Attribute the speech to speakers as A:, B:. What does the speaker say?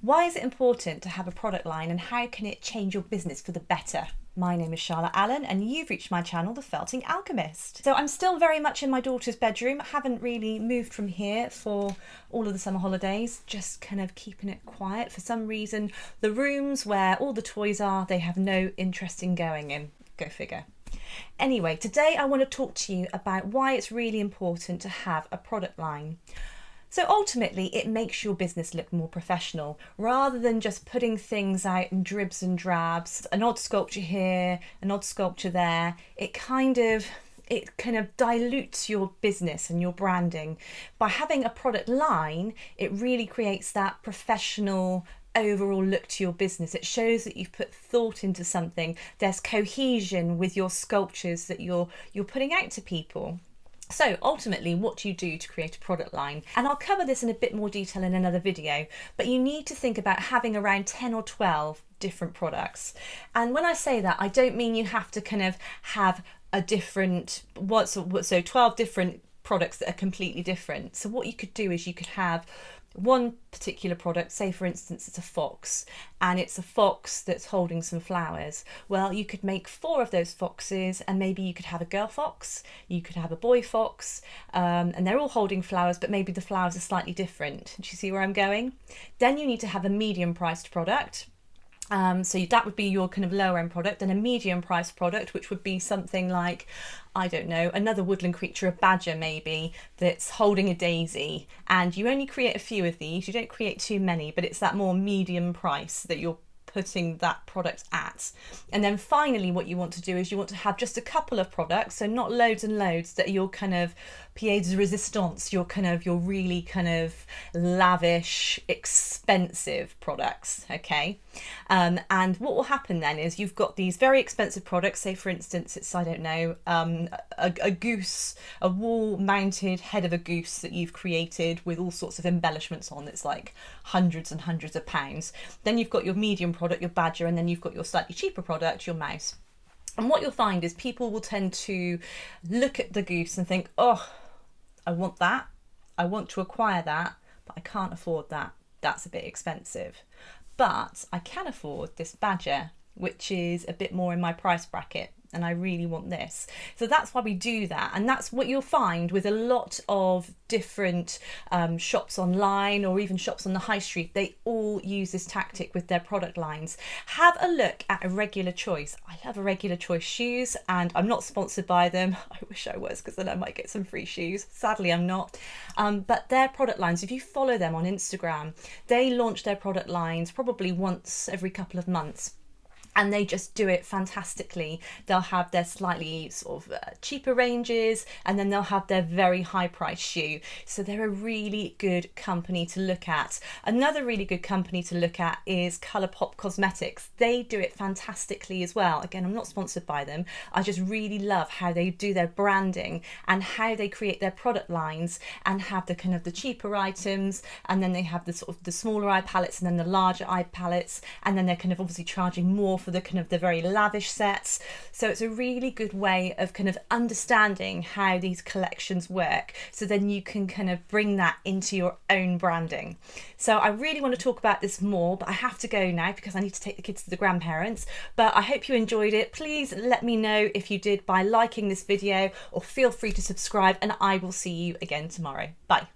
A: Why is it important to have a product line and how can it change your business for the better? My name is Charlotte Allen and you've reached my channel, The Felting Alchemist. So I'm still very much in my daughter's bedroom. I haven't really moved from here for all of the summer holidays, just kind of keeping it quiet. For some reason, the rooms where all the toys are, they have no interest in going in. Go figure. Anyway, today I want to talk to you about why it's really important to have a product line. So ultimately, it makes your business look more professional rather than just putting things out in dribs and drabs, an odd sculpture here, an odd sculpture there. It kind of dilutes your business and your branding. By having a product line, it really creates that professional overall look to your business. It shows that you've put thought into something. There's cohesion with your sculptures that you're putting out to people. So ultimately, what do you do to create a product line? And I'll cover this in a bit more detail in another video, but you need to think about having around 10 or 12 different products. And when I say that, I don't mean you have to kind of have a different, so 12 different products that are completely different. So what you could do is you could have one particular product, say for instance it's a fox, and it's a fox that's holding some flowers. Well, you could make 4 of those foxes, and maybe you could have a girl fox, you could have a boy fox, and they're all holding flowers, but maybe the flowers are slightly different. Do you see where I'm going? Then you need to have a medium priced product. So that would be your kind of lower end product, and a medium price product, which would be something like, I don't know, another woodland creature, a badger maybe, that's holding a daisy, and you only create a few of these, you don't create too many, but it's that more medium price that you're putting that product at. And then finally what you want to do is you want to have just a couple of products, so not loads and loads, that are your kind of pièce de résistance, your really kind of lavish, expensive products, okay? And what will happen then is you've got these very expensive products, say for instance it's, I don't know, a goose, a wall mounted head of a goose that you've created with all sorts of embellishments on, that's like hundreds and hundreds of pounds. Then you've got your medium product, your badger, and then you've got your slightly cheaper product, your mouse. And what you'll find is people will tend to look at the goose and think, oh, I want that, I want to acquire that, but I can't afford that, that's a bit expensive. But I can afford this badger, which is a bit more in my price bracket, and I really want this. So that's why we do that, and that's what you'll find with a lot of different shops online, or even shops on the high street. They all use this tactic with their product lines. Have a look at A Regular Choice. I love A Regular Choice shoes, and I'm not sponsored by them. I wish I was, because then I might get some free shoes. Sadly, I'm not. But their product lines, if you follow them on Instagram, they launch their product lines probably once every couple of months. And they just do it fantastically. They'll have their slightly sort of cheaper ranges, and then they'll have their very high price shoe. So they're a really good company to look at. Another really good company to look at is Colourpop Cosmetics. They do it fantastically as well. Again, I'm not sponsored by them. I just really love how they do their branding and how they create their product lines and have the kind of the cheaper items, and then they have the sort of the smaller eye palettes and then the larger eye palettes, and then they're kind of obviously charging more for the kind of the very lavish sets. So it's a really good way of kind of understanding how these collections work, so then you can kind of bring that into your own branding. So I really want to talk about this more, but I have to go now because I need to take the kids to the grandparents. But I hope you enjoyed it. Please let me know if you did by liking this video, or feel free to subscribe, and I will see you again tomorrow. Bye.